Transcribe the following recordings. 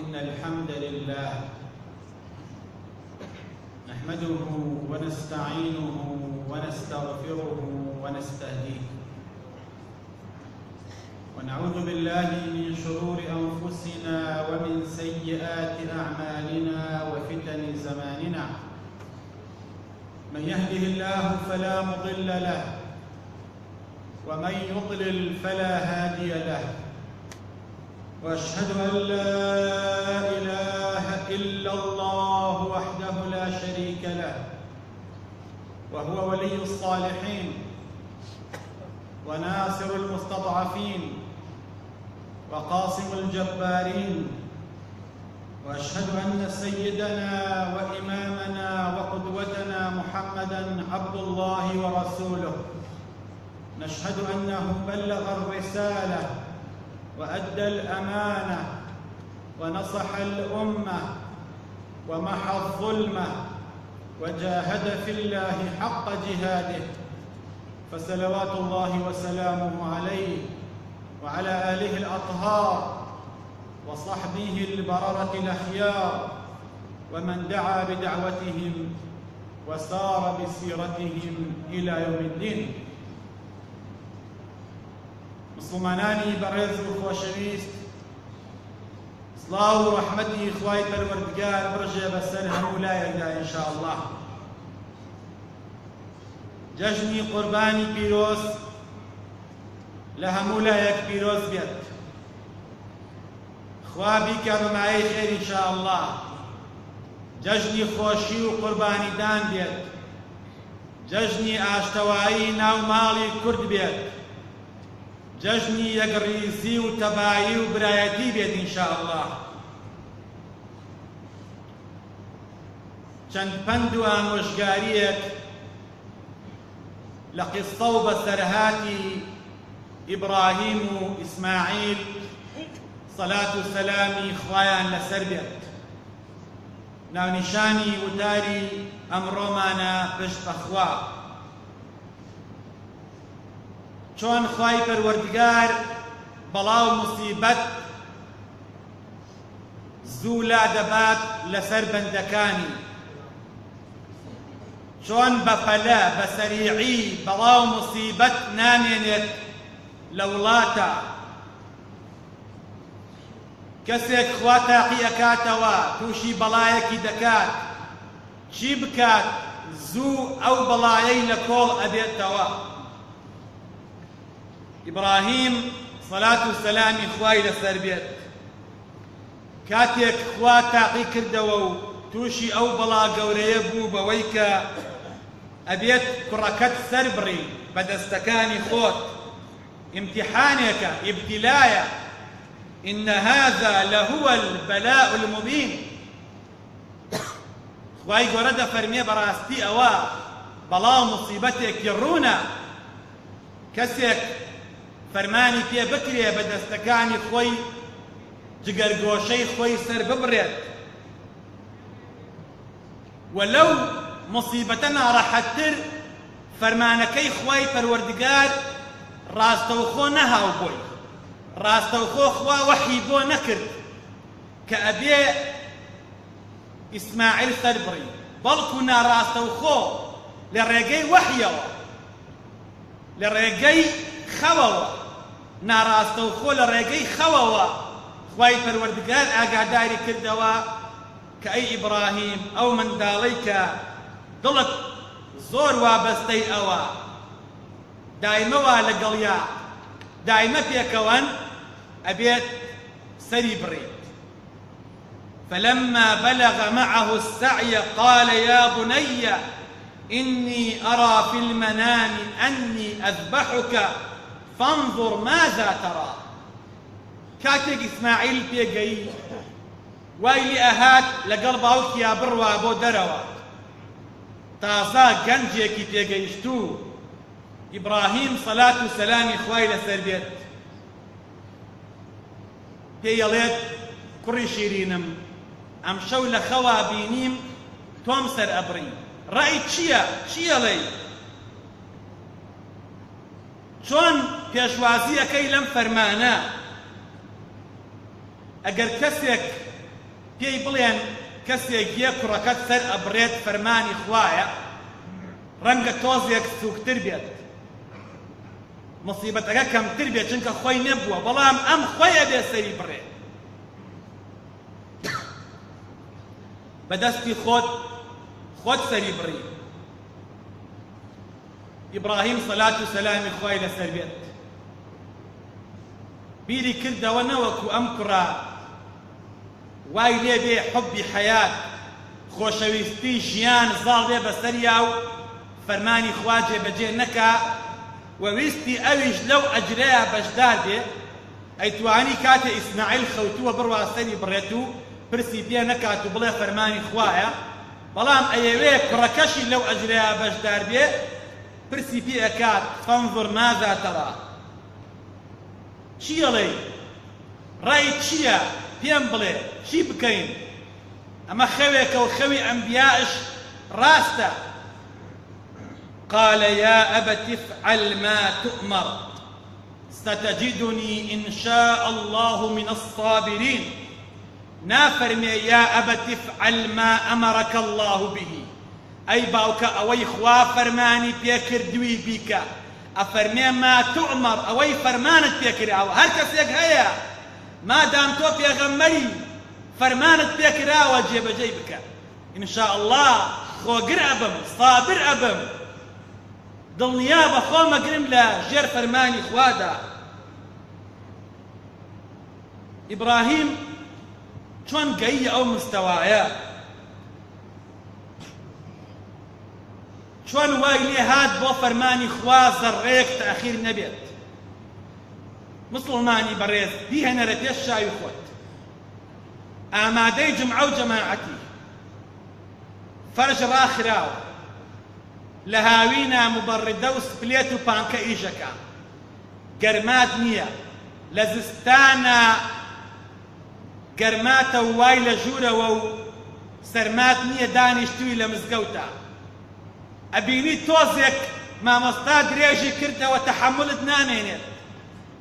إن الحمد لله نحمده ونستعينه ونستغفره ونستهديه، ونعوذ بالله من شرور أنفسنا ومن سيئات أعمالنا وفتن زماننا. من يهده الله فلا مضل له، ومن يضلل فلا هادي له، وأشهد أن لا إله إلا الله وحده لا شريك له، وهو ولي الصالحين وناصر المستضعفين وقاصم الجبارين. وأشهد أن سيدنا وإمامنا وقدوتنا محمدًا عبد الله ورسوله. نشهد أنه بلغ الرسالة وأدى الأمانة ونصح الأمة ومحى الظلمة وجاهد في الله حق جهاده، فصلوات الله وسلامه عليه وعلى آله الأطهار وصحبه البررة الأخيار، ومن دعا بدعوتهم وسار بسيرتهم إلى يوم الدين. مسلمانانی بەڕێز و خۆشەویست، سڵاو و ڕەحمەتی خوای پەروەردگار بڕژێ بەسەر هەموو لایەکدا ئینشاءالله. جەژنی قوربانی پیرۆز لە هەموو لایەک پیرۆز بێت. خوا بیکە بەمایەی خێر ئینشاءالله. جەژنی خۆشی و قوربانیدان بێت. جەژنی ئاشتەوایی ناو ماڵی کورد بێت. جەژنی یەکڕیزی و تەبایی و برایەتی بێت ئینشاءالله. چەند پەند و ئامۆژگاریەک لە قیسە و بەسەرهاتی ئیبراهیم و ئیسماعیل سەلات و سەلامی خوایان لەسەر بێت. ناونیشانی وتاری ئەمڕۆمانە پشت بەخوا. چۆن خوای پەروەردگار بەڵاو موسیبەت زوو لا دەبات لەسەر بەندەکانی، چۆن بەپەلە بە سەریعی بەڵاو موسیبەت نامێنێت لە وڵاتە. کەسێک خوا تاقی ئەکاتەوە تووشی بەڵایەکی دەکات، چی بکات زوو ئەو بەڵایەی لە کۆڵ ئەبێتەوە. ئیبراهیم سەلات و سەلامی خوای لەسەر بێت، کاتێک خوا تاقی کردەوە و تووشی ئەو بەڵا گەورەیە بوو بەوەی کە ئەبێت کوڕەکەت سەر بڕی بە دەستەکانی خۆت. امتحانێکە، ئیبتیلایە. إن هذا لهو البلاء المبين. خوای گەورە دەفەرمێ بەڕاستی ئەوە بەڵاو موسیبەتێکی ڕوونە. کەسێک فەرمانی پێ بکرێ بە دەستەکانی خۆی جگەرگۆشەی خۆی سەر ببڕێت، وەلەو موسیبەتە ناڕەحەتتر فەرمانەکەی خوای پەروەردگار ڕاستەوخۆ نەهاو بۆی. ڕاستەوخۆ خوا وەحی بۆ نەکرد کە ئەبێ ئیسماعیل سەر بڕی، بەڵکو ناڕاستەوخۆ لە ڕێگەی وەحیەوە، لە ڕێگەی خەوەوە، ناڕاستەوخۆ لە ڕێگەی خەوەوە خوای پەروەردگار ئاگاداری کردەوە کە ئەی ئیبراهیم، ئەو منداڵەی کە دڵت زۆر وابەستەی ئەوە، دایمەوە لەگەڵیا، دایمە پێکەوەن، ئەبێت سەری بڕێت. فلما بلغ معه السعي قال يا بني إني أرى في المنام أني أذبحك فانظر ماذا ترى. کاتێک ئیسماعیل پێگەی وای لێ ئەهات لەگەڵ باوکیا بڕوا بۆ دەرەوە، تازا گەنجێکی پێگەیشتوو. ئیبراهیم سەلات و سەلامی خوای لەسەر بێت پێیەڵێت کوڕی شیرینم، ئەم شەو لە خەوا بینیم تۆم سەر ئەبڕی، ڕای چییە؟ چیەڵێی؟ چۆن پێشوازی ئەەکەی لەم فەرمانە؟ ئەگەر کەسێک پێی بڵێن کەسێک یە کوڕەکەت سەر ئەبڕێت فەرمانی خوایە، ڕەنگە تۆزێک سووکتر بێت، مصیبەتەکە کەمتر بێت چونکە خۆی نەبووە، بەڵام ئەم خۆیە بێ سەری بڕێ. بەدەستی خۆت سەری بڕی. ئیبراهیم سەلات و سەلامی خوای لەسەر بێت بیری کردەوە نەوەکو ئەم کوڕە وای لێ بێ حوبی حەیات، خۆشەویستی ژیان زاڵ بێ بەسەریا و فەرمانی خوا جێبەجێ نەکا و ویستی ئەویش لەو ئەجرەیە بەشدار بێ، ئەیتوانی کاتێ ئیسماعیل خەوتووە بڕوا سەری بڕێت و پرسی پێ نەکات و بڵێ فەرمانی خوایە، بەڵام ئەیەوێ کوڕەکەشی لەو ئەجرەیە بەشدار بێ، پرسی پێ ئەکات فەنظر ماذا تەرا، چی ئەڵێی؟ ڕای چییە؟ پێم بڵێ چی بکەین؟ ئەمە خەوێکە و خەوی ئەنبیاش ڕاستە. قال يا أبت افعل ما تؤمر ستجدني إن شاء الله من الصابرين. نافرمي يا أبت افعل ما أمرك الله به، أي باوك أوي خوا فرماني بيكردوي بيك، أفرمي ما تؤمر أوي فرمانت بيكر أو هر كسيك هيا ما دام تو بيغمري فرمانت بيكر أو جيب جيبك إن شاء الله خو قرأبم صابر أبم دڵنیا بەخۆ مەگرم لە ژێر فەرمانی خوادا. ئیبراهیم چۆن گەیی ئەو مستەوایە، چۆن وای لێ هات بۆ فەرمانی خوا زەڕێک تەئخیر نەبێت. مسڵمانی بەڕێز بیهێنەرە پێش شاوی خۆت، ئامادەی جمعە و جەماعەتی، فەرج ڕاخراوە، لە هاوینە مبەڕیدە و سپلێت و پانکە ئیژەکە، گەرمات نییە، لە زستانە گەرماتە و وای لە ژوورەوە و سەرمات نییە دانیشتووی لە مزگەوتە، ئەبینی تۆزێک مامۆستا درێژی کردەوە تەحەمڵت نامێنێت،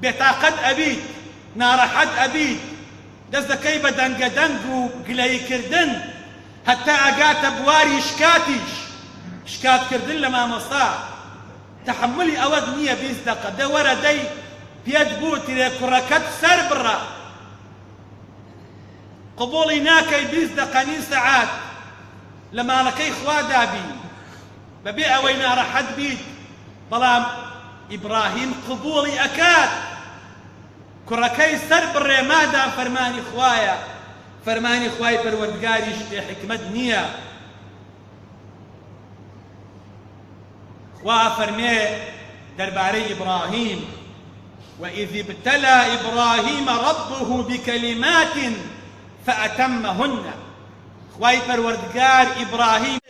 بێتاقەت ئەبیت، ناڕەحەت ئەبیت، دەست دەکەی بە دەنگەدەنگ و گلەیکردن هەتا ئەگاتە بواری شکاتیش، شکاتکردن لە مامۆستا تەحەمڵی ئەوەت نییە 20 دەقە دە وەرە دەی پێت بوو ترێ کوڕەکەت سەر بڕە، قبوڵی ناکەی 20 دەقە نیم سەعات لە ماڵەکەی خوا دابی بەبێ ئەوەی ناڕەحەت بیت، بەڵام ئیبراهیم قبوڵی ئەکات کوڕەکەی سەر بڕێ مادام فەرمانی خوایە، فەرمانی خوای پەروەردگاریش بێ حکمت نییە. خوا فەرمێ دەربارەی ئیبراهیم وإذ ابتلى إبراهيم ربه بكلمات فأتمهن. خوای پەروەردگار ئیبراهیم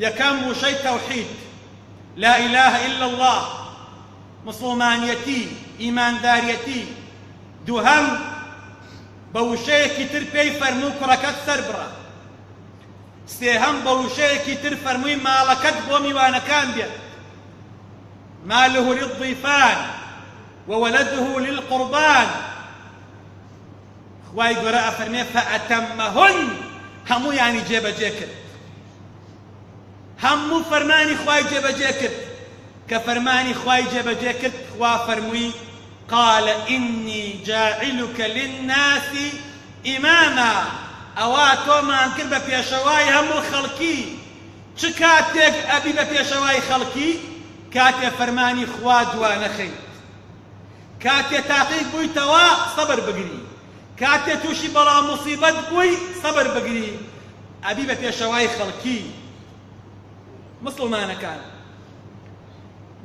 یەکەم وشەی تەوحید لا إله إلا الله مسلمانیەتی ئیمانداریەتی، دووهەم بە وشەیەکی تر پێی فەرموو کوڕەکەت سەر بڕە، سێهەم بە وشەیەکی تر فەرمووی ماڵەکەت بۆ میوانەکان بێت، ماله للضيفان وولده للقربان. خوای گەورە ئەفەرمێ فەئەتەمەهن، هەموو یانی جێبەجێ کرد، هەموو فەرمانی خوای جێبەجێ کرد. کە فەرمانی خوای جێبەجێ کرد خوا فەرمووی قال إني جاعلك للناس إماما، ئەوا تۆمان کرد بە پێشەوای هەموو خەڵکی. چ کاتێک ئەبی بە پێشەوای خەڵکی؟ کاتێ فەرمانی خوا دوانەخەیت، کاتێ تاقیق بوویتەوە سەبر بگری، کاتێ تووشی بەڵام موسیبەت بووی سەبر بگری، ئەبی بە پێشەوای خەڵکی. مسلمانەکان،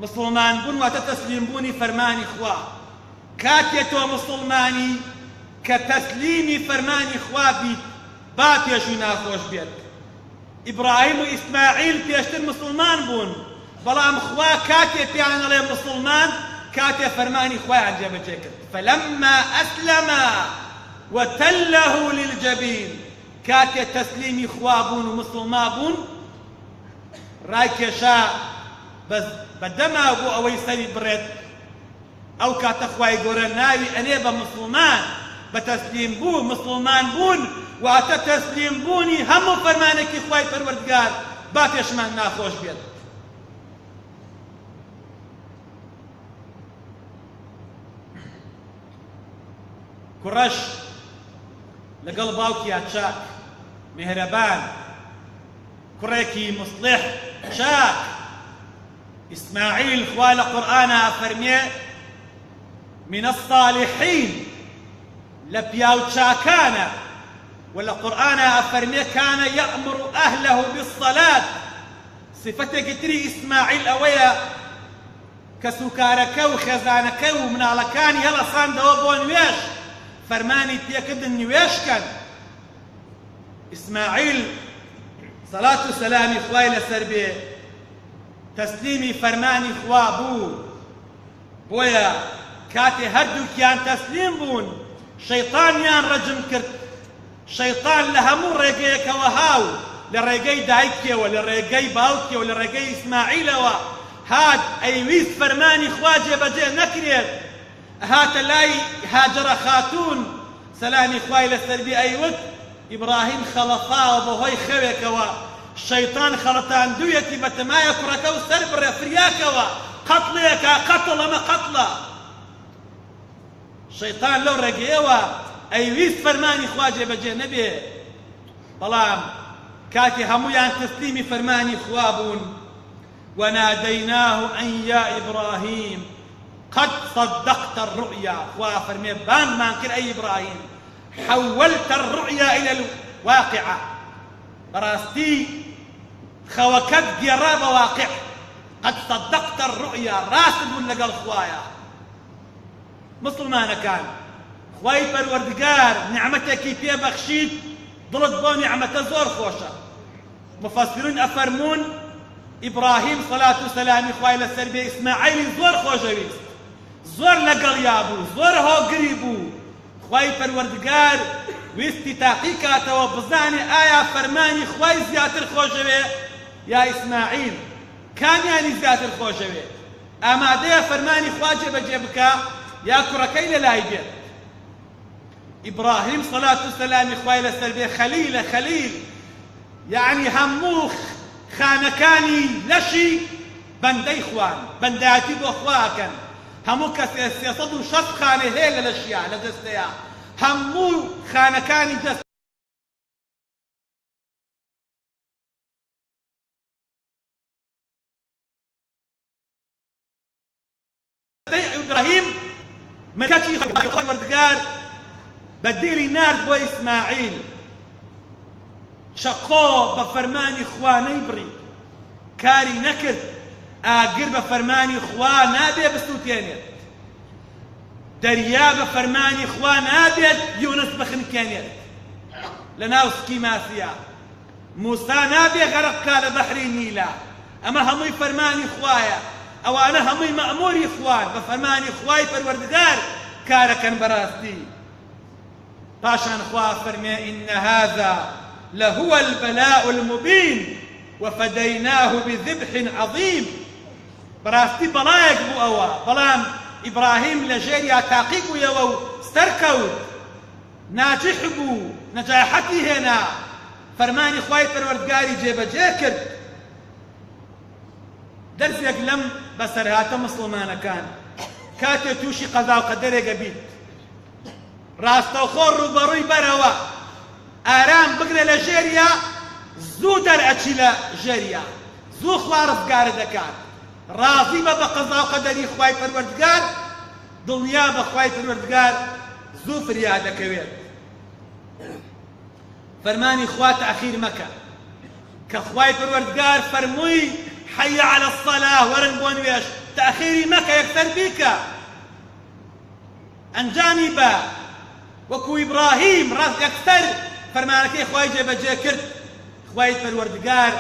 مسلمان بوون واتە تەسلیم بوونی فەرمانی خوا. کاتێ تۆ مسلمانی کە تەسلیمی فەرمانی خوا بیت با پێشووی ناخۆش بێت. ئیبراهیم و ئیسماعیل پێشتر مسلمان بوون، بەڵام خوا کاتێ پێیان ئەڵێ مسلمان کاتێ فەرمانی خوایان جێبەجێ کرد. فەلەمما ئەسلەما وتله للجبین، کاتێ تەسلیمی خوا بوون و مسلمان بوون ڕایکێشا بەدەما بۆ ئەوەی سەری بڕێت. ئەو کاتە خوای گەورە ناوی ئەنێ بە مسلمان، بە تەسلیم بوو مسلمان بوون واتە تەسلیم بوونی هەموو فەرمانێکی خوای پەروەردگار با پێشمان ناخۆش بێت. کوڕەش لەگەڵ باوکیان چاک مهرەبان کوڕێکی مصلح چاک ئیسماعیل خوا لە قورئانە فەرمێ من الصالحين لبياو چاکانە ولا قرآن أفرمي كان يأمر أهله بالصلاة صفتك تري إسماعيل أويا كسوكاركو خزانكو من على كان يلا صان دوابو نويش فرماني تيكد النويش كان إسماعيل صلاة وسلام إخوائي لسربي تسليمي فرماني إخوابو بويا كاتي هردو كيان تسليم بون شيطان يان رجم كرت شيطان لهمو ريقيك وهاو لريقي دايكيو لريقي باوكيو لريقي إسماعيل هاد أيويس فرماني خواجه بجي نكريت هات لاي هاجر خاتون سلامي خواي لسربي أيوك إبراهيم خلطا وبهوي خويك الشيطان خلطان دويتي بتمايا كركو سربر فرياك قتليك قتل ما قتل الشيطان لو رقيوا أيويس فرماني خواجه بجي نبي بلام كاتي همويان تسليمي فرماني خوابون وناديناه أن يا إبراهيم قد صدقت الرؤيا خوا فرمي بان مانكر أي إبراهيم حولت الرؤيا إلى الواقعة براستي خوكت قراب واقع قد صدقت الرؤيا راسب لقى الخوايا مسلمان كان خواي پروردگار نعمتك بيه بخشيت ضلت بو نعمة زور خوشة مفسرين أفرمون إبراهيم صلاة وسلام خواي لسربي إسماعيل زور خوشويست زور لقل يابو زور هو قريبو خواي پروردگار ويستي تحقيقات وبزاني آية فرماني خواي زياتر خوشوي يا إسماعيل كان يعني زياتر خوشوي أما دي فرماني خواجه بجيبك يا كركي للاي بيت إبراهيم صلاة والسلام إخوائي لسلبي خليل يعني هموخ خانكاني لشي بندي إخوان بنداتي بو إخواكن همو كسيصدو شخص خانه هيل للأشياء لدستيا همو خانكاني دست إبراهيم مكاتي خلق وردقار بديلي نار بو إسماعيل شقو بفرماني خواني بري كاري نكر آقر بفرماني خوان نابي بستوتيني دريا بفرماني خوان نابي يونس بخنكيني لناو سكيماسيا موسى نابي غرق كال بحري نيلا أما همي فرماني خوايا أو أنا همي مأموري خوان بفرماني خواي پروردگار كاركن براستي باشان خوا فرمي إن هذا لهو البلاء المبين وفديناه بذبح عظيم براستي بلايك بو أوا بلام إبراهيم لجيريا تاقيقو يوو ستركود ناجح بو نجاحتي هنا فرماني خواي پروردگاري جيب جيكر درسك لم بسرهات مسلمان كان كاتي توشي قضاء وقدر قبيل راستو خور روبروي بروا آرام بقرا لجيريا زو درعتي لجيريا زو خوارف قاردكان راضي بقضاء وقدري خواي پروردگار دنيا بخواي پروردگار زو فريادة كويت فرماني خوات أخير مكة كخواي پروردگار فرموي حي على الصلاة ورن بونويش تأخيري مكة يكثر بك أنجانبا وكو إبراهيم راس يكثر فرمانك خواي جيب جيكرت خواي پروردگار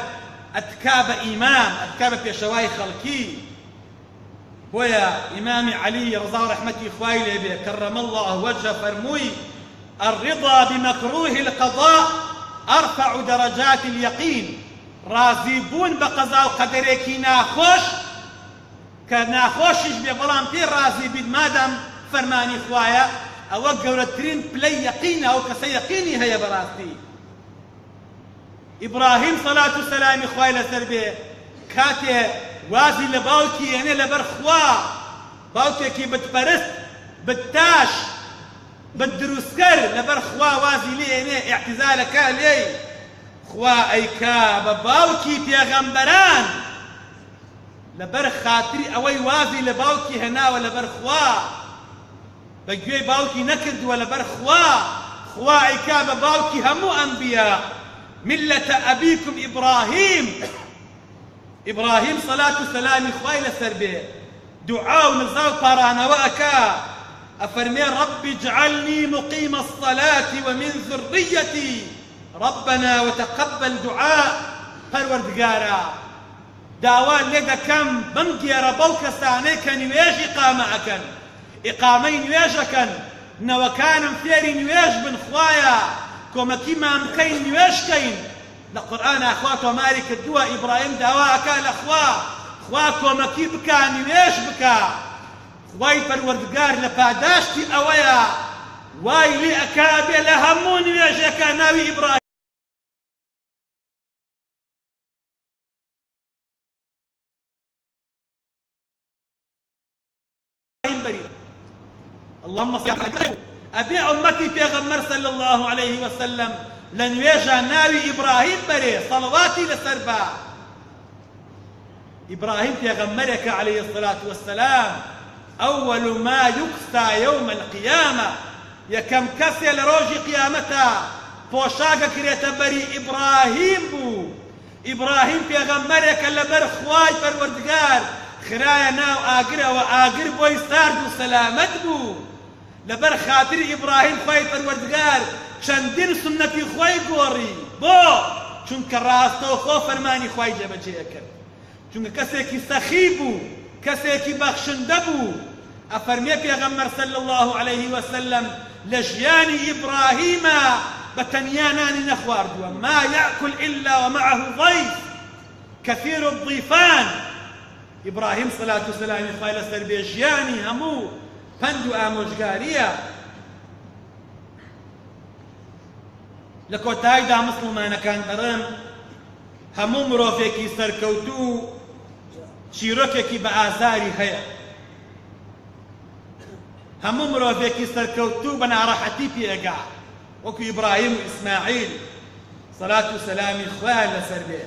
أتكاب إمام أتكاب بيشواي خلقي ويا إمام علي رضا رحمتي خواي لبي كرم الله وجهه فرموي الرضا بمكروه القضاء أرفع درجات اليقين رازيبون بقضاء وقدريكي ناخوش كناخوشش ببلام تير رازي بيد مادام فرماني خوايا ئەوە گەورەترین پلەی یەقینە، ئەو کەسە یەقینی هەیە بەڕاستی. ئیبراهیم سەلات و سەلامی خوای لەسەر بێ کاتێ وازی لە باوکی هێنێ لەبەر خوا، باوکێکی بتپەرست بتتاش بتدروستکەر لەبەر خوا وازی لێ هێنێ ئیعتیزالەکە لێی خوا ئەیکا بە باوکی پێغەمبەران لەبەر خاتری ئەوەی وازی لە باوکی هێناوە لەبەر خوا بە گوێی باوکی نەکردووە لەبەر خوا، خوا ئەیکا بە باوکی هەموو ئەنبیا ملة أبيكم إبراهيم. إبراهيم صلاة السلام خوای لەسەر بێ دعاء ونزاو پارانەوە ئەکا ئەفەرمێ رب اجعلني مقيم الصلاة ومن ذريتي ربنا وتقبل دعاء. پەروەردگارە داوان لێ دەکەم بمگێرە بەو کەسانەی کە نوێژ ئیقامە ئەکەن، ئیقامەی نوێژەکەن، نەوەکانم فێری نوێژ بن، خوایە کۆمەکیمان بکەین نوێژکەین. لە قورئانە خوا تۆماری کردووە ئیبراهیم داوا ئەکا لە خوا کۆمەکی بکە نوێژ بکە. خوای پەروەردگار لە پاداشتی ئەوەیە وای لێ ئەکا بێ لە هەموو نوێژێکە ناوی ئیبراهیم بەری. اللهم صل على أبي أمتي پیغمبر صلى الله عليه وسلم لنويجا ناوي إبراهيم بري صلواتي لسربا. إبراهيم پیغمبرك عليه الصلاة والسلام أول ما يقصى يوم القيامة يكم كسي لروج قيامتا پوشاك كريتا بري إبراهيم بو. إبراهيم پیغمبرك لبر خواي پروردگار خرايا ناو آقر وآقر بوي سارد وسلامت بو. لەبەر خاتری ئیبراهیم خوای پەروەردگار چەندین سنەتی خوای گۆڕی بۆ چونکە ڕاستەوخۆ فەرمانی خوای جێبەجێ کرد، چونکە کەسێکی سەخی بوو، کەسێکی بەخشندە بوو. ئەفەرمێ پێغەمبەر صلی الله عليه وسلم لە ژیانی ئیبراهیمە بە تەنیا نانی نەخواردووە، ما یأکل إلا ومعه ضیف كثير الضیفان. ئیبراهیم سەلات و سەلامی خوای لەسەر بێ ژیانی هەموو پند و ئامۆژگاریە. لە کۆتاییدا مسڵمانەکان دەڕێن هەموو مرۆڤێکی سەرکەوتوو چیرۆکێکی بە ئازاری هەیە، هەموو مرۆڤێکی سەرکەوتوو بە ناڕەحەتی پێگا وەکو ئیبراهیم و ئیسماعیل سەلات و سەلامی خوایان لەسەر بێ.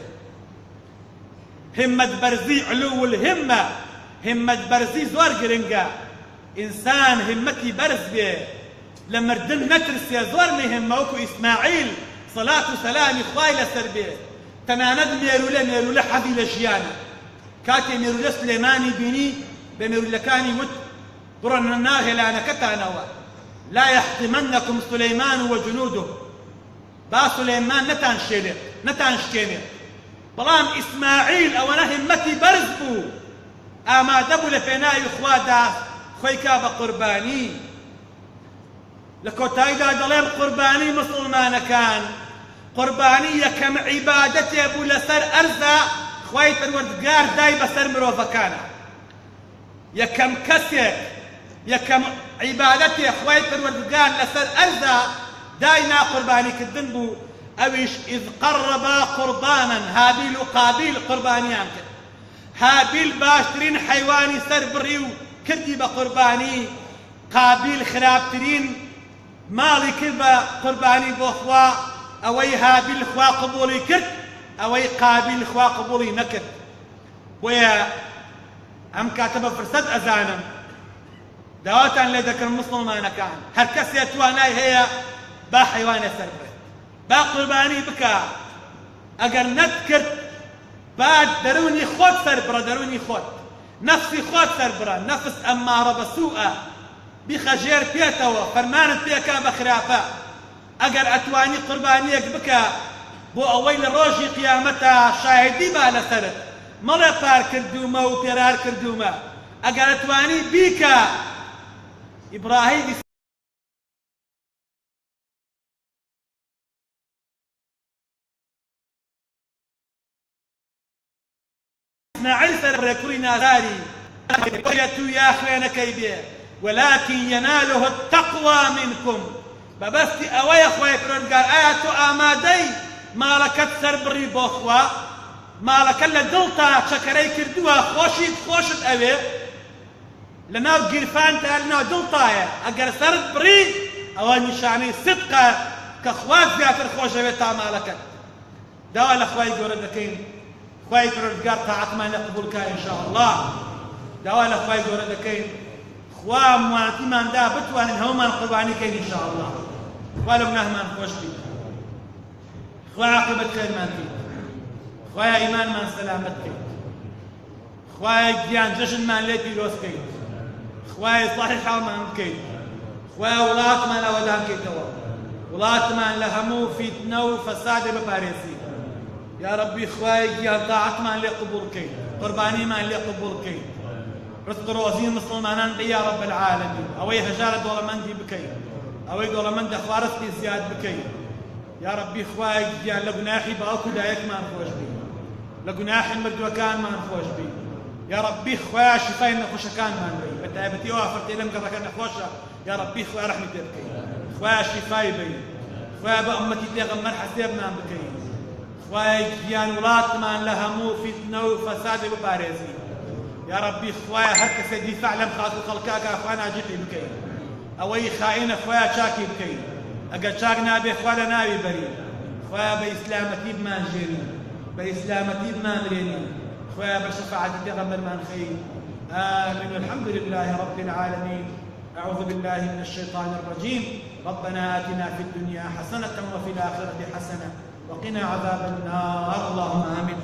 همەت بەرزی علو الهمە، همەت بەرزی زۆر گرنگە. إنسان همتي برز بيه لمردن نترسي زور مهم وكو إسماعيل صلاة وسلام خوای لەسەر بێ تەنانەت مێرولە حەزی لە ژیانە. کاتێ مێرولە سلێمانی بینی بە مێرولەکانی وت بڕۆنە ناو هێلانەکەتانەوە لا يحطمنكم سليمان وجنوده، با سلێمان نەتان شکێنێت. بەڵام ئیسماعیل ئەوەنە همەتی بەرز بوو، ئامادە بوو لە پێناوی خوادا خۆی کا بە قوربانی. لە کۆتاییدا دەڵێن قوربانی مسڵمانەکان قوربانی یەکەم عیبادەتێ بوو لەسەر ئەرزە خوای پەروەردگار دای بەسەر مرۆڤەکانە. یەکەم کەسێک یەکەم عیبادەتێ خوای پەروەردگار لەسەر ئەرزە دای ناقوربانیکردن بوو، ئەویش ئذ قەڕەبا قوربانن هابیل و قابیل قوربانیان کرد. هابیل باشترین حەیوانی سەر بڕی و کردی بە قوربانی، قابیل خراپترین ماڵی کرد بە قوربانی بۆ خوا، ئەوەی هابیل خوا قبوڵی کرد، ئەوەی قابیل خوا قبوڵی نەکرد. بۆیە ئەم کاتە بە فرسەت ئەزانم داواتان لێ دەکەم مسڵمانەکان هەر کەسێ توانای هەیە با حەیوانە سەر بڕێت، با قوربانی بکە. ئەگەر نەتکرد با دەرونی خۆت سەر بڕە، دەرونی خۆت نفسی خۆت سەر بڕە. نەفس ئەممارە بە سووئە، بیخەژێر پێتەوە، فەرمانت پێکا بە خراپە. ئەگەر ئەتوانی قوربانیەک بکە بۆ ئەوەی لە ڕۆژی قیامەتە شاهدی با لەسەرت، مەڵێ پار کردومە و پێرار کردومە. ئەگەر ئەتوانی بیکە. ئیبراهیم إسماعيل سەر بڕێ کوڕی نازاری تو یا خوێنەکەی بێ ولكن يناله التقوى منكم ببستي أوي أخوي پروردگار ئایا تۆ ئامادەی ماڵەکەت سەربڕی بۆ خوا ماڵەکە لە دڵتا چەکەرەی کردووە خۆشت ئەوێ لەناو گیرفانتە لەناو دڵتایە ئەگەر سەرت بڕی ئەوە نیشانەی صدقە کە خوا زیاتر خۆشەوێت تا ماڵەکەت داوا لە خوای گەورە دەکەین خوای پروردگار تاعەتمان لێ قبوڵ کە ئینشاء الله داوا لە خوای گەورە دەکەین خوا موانەتیماندا بتوانین هەموومان قوربانی کەین ئینشاء الله خوا لە گوناهمان خۆش بیت خوا عاقبەت خێرمان بیت خوایە ئیمانمان سەلامەت کەیت خوایە گیان جەژنمان لێ پیرۆز کەیت خوایە سڵاحی حاڵمان بکەیت خوایە وڵاتمان ئەوەدان کەیتەوە وڵاتمان لە هەموو فیتنە و فەسادێ بپارێزی یا ربی خوایە گیان تاعەتمان لێ قبوڵ کەیت قوربانیمان لێ قبوڵ کەیت رزق ڕۆزی مسلمانان بێ یا رب العالمین ئەوەی هەژارە دۆڵەمەندی بکەیت ئەوەی دۆڵەمەندە خوا ڕزقی زیاد بکەیت یا ربی خوایە گیان لە گوناحی باوک و دایەکمان خۆش بیت لە گوناحی مردووەکانمان خۆش بیت یا ربی خوایە شیفای نەخۆشەکانمان بی بە تایبەتی ئەوە فەرتێ لەم گەڕەکە نەخۆشە یا ربی خوایە ڕەحمی پێ بکەیت خوایە شیفای بی خوایە بە ئومەتی پێغەمبەر حەسێبمان بکەیت خوایە گیان وڵاتمان لە هەموو فیتنە و فەسادێ بپارێزی یا ربی خوایە هەر کەسێ دیفاع لەم خات و خەڵکاکە خوا ناجێتی بکەیت ئەوەی خائینە خوایە چاکی بکەیت ئەگەر چاک نابێ خوا لە ناوی بەری خوایە بە ئیسلامەتی بمانژێنی بە ئیسلامەتی بمانرێنی خوایە بە شەفاعەتی پێغەمبەرمان خەی آمين والحمد لله رب العالمين أعوذ بالله من الشيطان الرجيم ربنا آتنا في الدنيا حسنة وفي الآخرة حسنة وقنا عذاب النار اللهم آمين